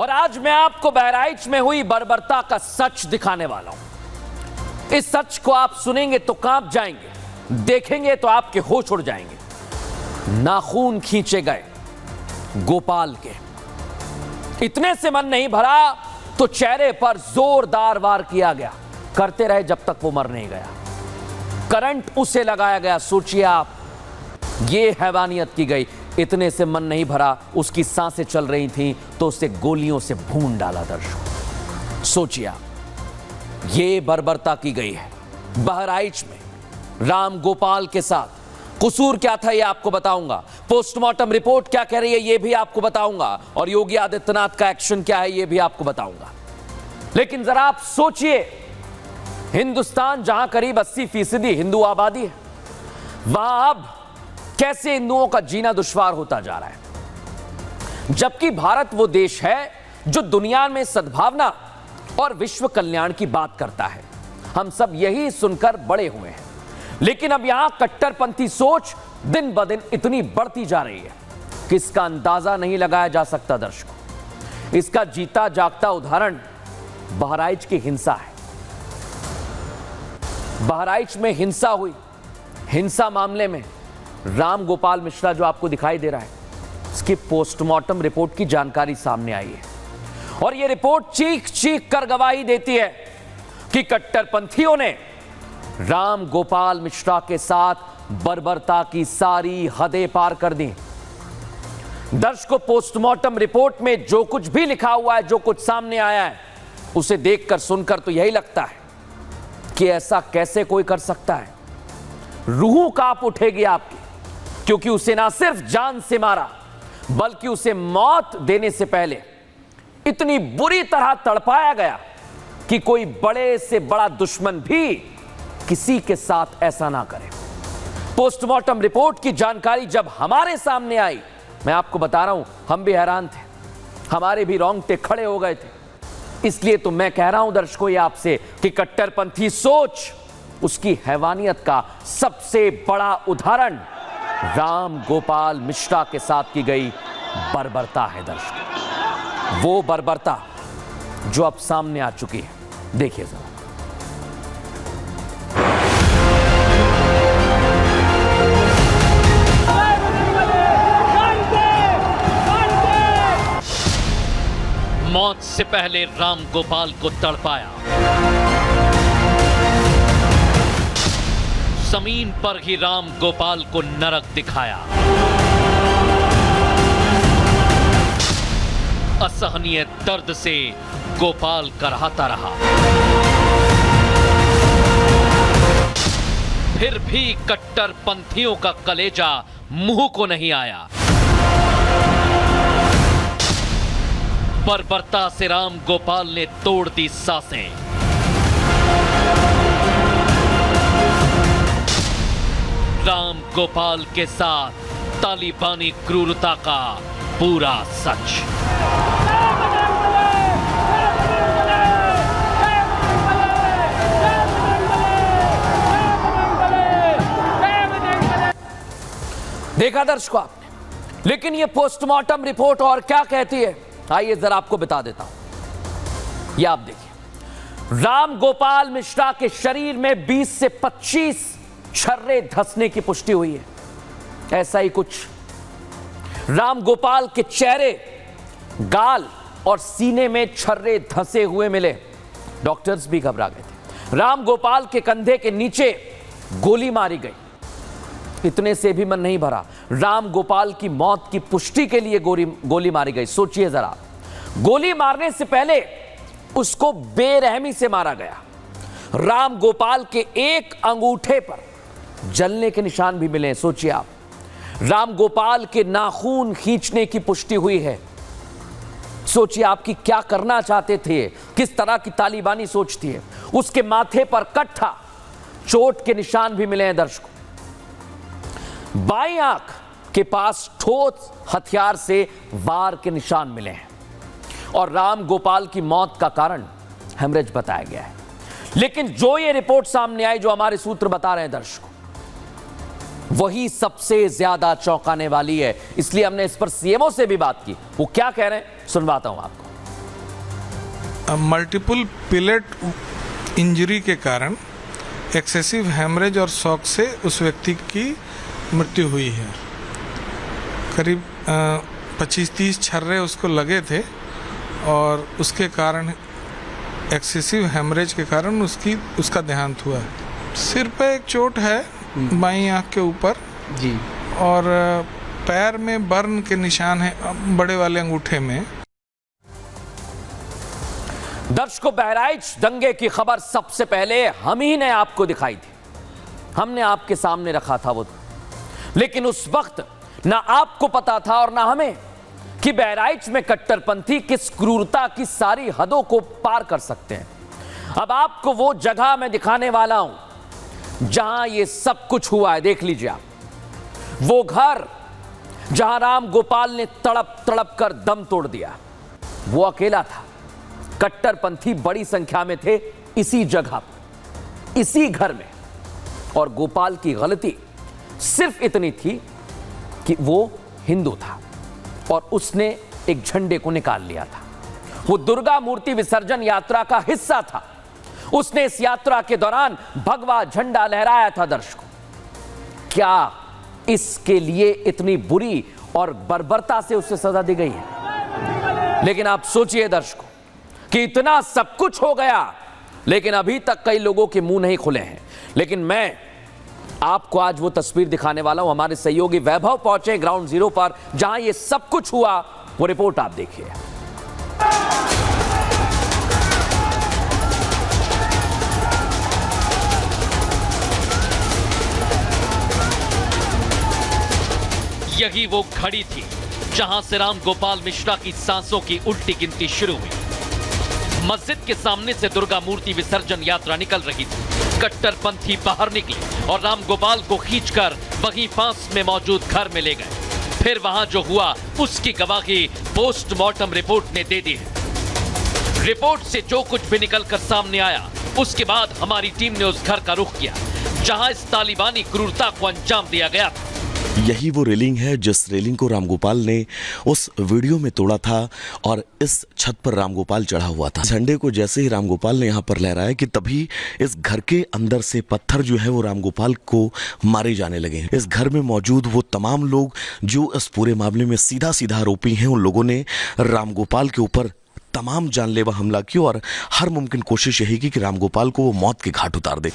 और आज मैं आपको बहराइच में हुई बर्बरता का सच दिखाने वाला हूं। इस सच को आप सुनेंगे तो कांप जाएंगे, देखेंगे तो आपके होश उड़ जाएंगे। नाखून खींचे गए गोपाल के, इतने से मन नहीं भरा तो चेहरे पर जोरदार वार किया गया। करते रहे जब तक वो मर नहीं गया। करंट उसे लगाया गया। सोचिए आप, ये हैवानियत की गई। इतने से मन नहीं भरा, उसकी सांसें चल रही थीं तो उसे गोलियों से भून डाला। दर्शकों सोचिए आप, ये बर्बरता की गई है बहराइच में राम गोपाल के साथ। कसूर क्या था ये आपको बताऊंगा, पोस्टमार्टम रिपोर्ट क्या कह रही है ये भी आपको बताऊंगा, और योगी आदित्यनाथ का एक्शन क्या है ये भी आपको बताऊंगा। लेकिन जरा आप सोचिए, हिंदुस्तान जहां करीब 80% हिंदू आबादी है, वहां अब कैसे हिंदुओं का जीना दुश्वार होता जा रहा है। जबकि भारत वो देश है जो दुनिया में सद्भावना और विश्व कल्याण की बात करता है। हम सब यही सुनकर बड़े हुए हैं। लेकिन अब यहां कट्टरपंथी सोच दिन ब दिन इतनी बढ़ती जा रही है कि इसका अंदाजा नहीं लगाया जा सकता। दर्शकों, इसका जीता जागता उदाहरण बहराइच की हिंसा है। बहराइच में हिंसा हुई। हिंसा मामले में राम गोपाल मिश्रा जो आपको दिखाई दे रहा है, इसकी पोस्टमार्टम रिपोर्ट की जानकारी सामने आई है। और यह रिपोर्ट चीख चीख कर गवाही देती है कि कट्टरपंथियों ने राम गोपाल मिश्रा के साथ बर्बरता की सारी हदें पार कर दी। दर्शकों, पोस्टमार्टम रिपोर्ट में जो कुछ भी लिखा हुआ है, जो कुछ सामने आया है, उसे देखकर सुनकर तो यही लगता है कि ऐसा कैसे कोई कर सकता है। रूह कांप उठेगी आपकी, क्योंकि उसे ना सिर्फ जान से मारा, बल्कि उसे मौत देने से पहले इतनी बुरी तरह तड़पाया गया कि कोई बड़े से बड़ा दुश्मन भी किसी के साथ ऐसा ना करे। पोस्टमार्टम रिपोर्ट की जानकारी जब हमारे सामने आई, मैं आपको बता रहा हूं, हम भी हैरान थे, हमारे भी रोंगटे खड़े हो गए थे। इसलिए तो मैं कह रहा हूं दर्शकों ये आपसे कि कट्टरपंथी सोच, उसकी हैवानियत का सबसे बड़ा उदाहरण राम गोपाल मिश्रा के साथ की गई बर्बरता है। दर्शकों, वो बर्बरता जो अब सामने आ चुकी है, देखिए जरा। मौत से पहले राम गोपाल को तड़पाया, जमीन पर ही राम गोपाल को नरक दिखाया। असहनीय दर्द से गोपाल कराहता रहा, फिर भी कट्टरपंथियों का कलेजा मुंह को नहीं आया। बर्बरता से राम गोपाल ने तोड़ दी सांसें। राम गोपाल के साथ तालिबानी क्रूरता का पूरा सच। देखा दर्शकों आपने, लेकिन यह पोस्टमार्टम रिपोर्ट और क्या कहती है, आइए जरा आपको बता देता हूं। यह आप देखिए, राम गोपाल मिश्रा के शरीर में 20 से 25 छर्रे धंसने की पुष्टि हुई है। ऐसा ही कुछ राम गोपाल के चेहरे, गाल और सीने में छर्रे धंसे हुए मिले। डॉक्टर्स भी घबरा गए थे। राम गोपाल के कंधे के नीचे गोली मारी गई। इतने से भी मन नहीं भरा, राम गोपाल की मौत की पुष्टि के लिए गोली मारी गई। सोचिए जरा, गोली मारने से पहले उसको बेरहमी से मारा गया। राम गोपाल के एक अंगूठे पर जलने के निशान भी मिले। सोचिए आप, राम गोपाल के नाखून खींचने की पुष्टि हुई है। सोचिए आपकी क्या करना चाहते थे, किस तरह की तालिबानी सोच थी। उसके माथे पर कट था, चोट के निशान भी मिले हैं। दर्शकों, बाईं आंख के पास ठोस हथियार से वार के निशान मिले हैं, और राम गोपाल की मौत का कारण हेमरेज बताया गया है। लेकिन जो ये रिपोर्ट सामने आई, जो हमारे सूत्र बता रहे हैं दर्शकों, वही सबसे ज्यादा चौंकाने वाली है। इसलिए हमने इस पर सीएमओ से भी बात की। वो क्या कह रहे हैं सुनवाता हूं आपको। मल्टीपल पिलेट इंजरी के कारण एक्सेसिव हैमरेज और शॉक से उस व्यक्ति की मृत्यु हुई है। करीब 25-30 छर्रे उसको लगे थे और उसके कारण एक्सेसिव हैमरेज के कारण उसका देहांत हुआ। सिर पे एक चोट है बाईं आंख के ऊपर जी, और पैर में बर्न के निशान है बड़े वाले अंगूठे में। दर्शकों, बहराइच दंगे की खबर सबसे पहले हम ही ने आपको दिखाई थी, हमने आपके सामने रखा था वो, लेकिन उस वक्त ना आपको पता था और ना हमें कि बहराइच में कट्टरपंथी किस क्रूरता की सारी हदों को पार कर सकते हैं। अब आपको वो जगह मैं दिखाने वाला हूं जहां ये सब कुछ हुआ है। देख लीजिए आप, वो घर जहां राम गोपाल ने तड़प तड़प कर दम तोड़ दिया, वो अकेला था। कट्टरपंथी बड़ी संख्या में थे इसी जगह पर, इसी घर में, और गोपाल की गलती सिर्फ इतनी थी कि वो हिंदू था और उसने एक झंडे को निकाल लिया था। वो दुर्गा मूर्ति विसर्जन यात्रा का हिस्सा था। उसने इस यात्रा के दौरान भगवा झंडा लहराया था। दर्शकों, क्या इसके लिए इतनी बुरी और बर्बरता से उसे सजा दी गई है? लेकिन आप सोचिए दर्शकों कि इतना सब कुछ हो गया, लेकिन अभी तक कई लोगों के मुंह नहीं खुले हैं। लेकिन मैं आपको आज वो तस्वीर दिखाने वाला हूं। हमारे सहयोगी वैभव पहुंचे ग्राउंड जीरो पर जहां ये सब कुछ हुआ। वो रिपोर्ट आप देखिए। यही वो घड़ी थी जहां से राम गोपाल मिश्रा की सांसों की उल्टी गिनती शुरू हुई। मस्जिद के सामने से दुर्गा मूर्ति विसर्जन यात्रा निकल रही थी। कट्टरपंथी बाहर निकले और राम गोपाल को खींचकर वहीं पास में मौजूद घर में ले गए। फिर वहां जो हुआ उसकी गवाही पोस्टमार्टम रिपोर्ट ने दे दी है। रिपोर्ट से जो कुछ भी निकलकर सामने आया, उसके बाद हमारी टीम ने उस घर का रुख किया जहां इस तालिबानी क्रूरता को अंजाम दिया गया था। यही वो रेलिंग है जिस रेलिंग को रामगोपाल ने उस वीडियो में तोड़ा था और इस छत पर रामगोपाल चढ़ा हुआ था। झंडे को जैसे ही रामगोपाल ने यहाँ पर लहराया कि तभी इस घर के अंदर से पत्थर जो है वो रामगोपाल को मारे जाने लगे। इस घर में मौजूद वो तमाम लोग जो इस पूरे मामले में सीधा सीधा आरोपी हैं, उन लोगों ने रामगोपाल के ऊपर तमाम जानलेवा हमला किया और हर मुमकिन कोशिश यही की कि रामगोपाल को वो मौत के घाट उतार दे।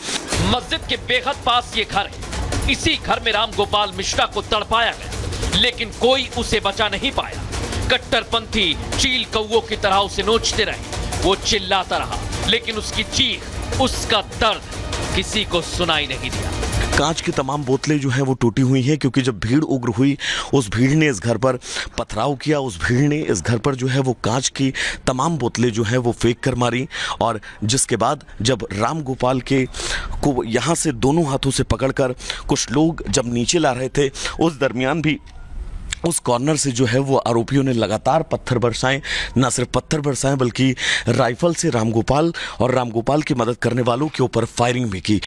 मस्जिद के बेहद पास ये घर है। इसी घर में राम गोपाल मिश्रा को तड़पाया गया, लेकिन कोई उसे बचा नहीं पाया। कट्टरपंथी चील कौओं की तरह उसे नोचते रहे। वो चिल्लाता रहा, लेकिन उसकी चीख, उसका दर्द किसी को सुनाई नहीं दिया। कांच की तमाम बोतलें जो है वो टूटी हुई हैं, क्योंकि जब भीड़ उग्र हुई, उस भीड़ ने इस घर पर पथराव किया। उस भीड़ ने इस घर पर जो है वो कांच की तमाम बोतलें जो है वो फेंक कर मारी। और जिसके बाद जब राम गोपाल को यहाँ से दोनों हाथों से पकड़कर कुछ लोग जब नीचे ला रहे थे, उस दरमियान भी उस कॉर्नर से जो है वो आरोपियों ने लगातार पत्थर बरसाए। ना सिर्फ पत्थर बरसाए बल्कि राइफल से रामगोपाल और रामगोपाल की मदद करने वालों के ऊपर फायरिंग भी की।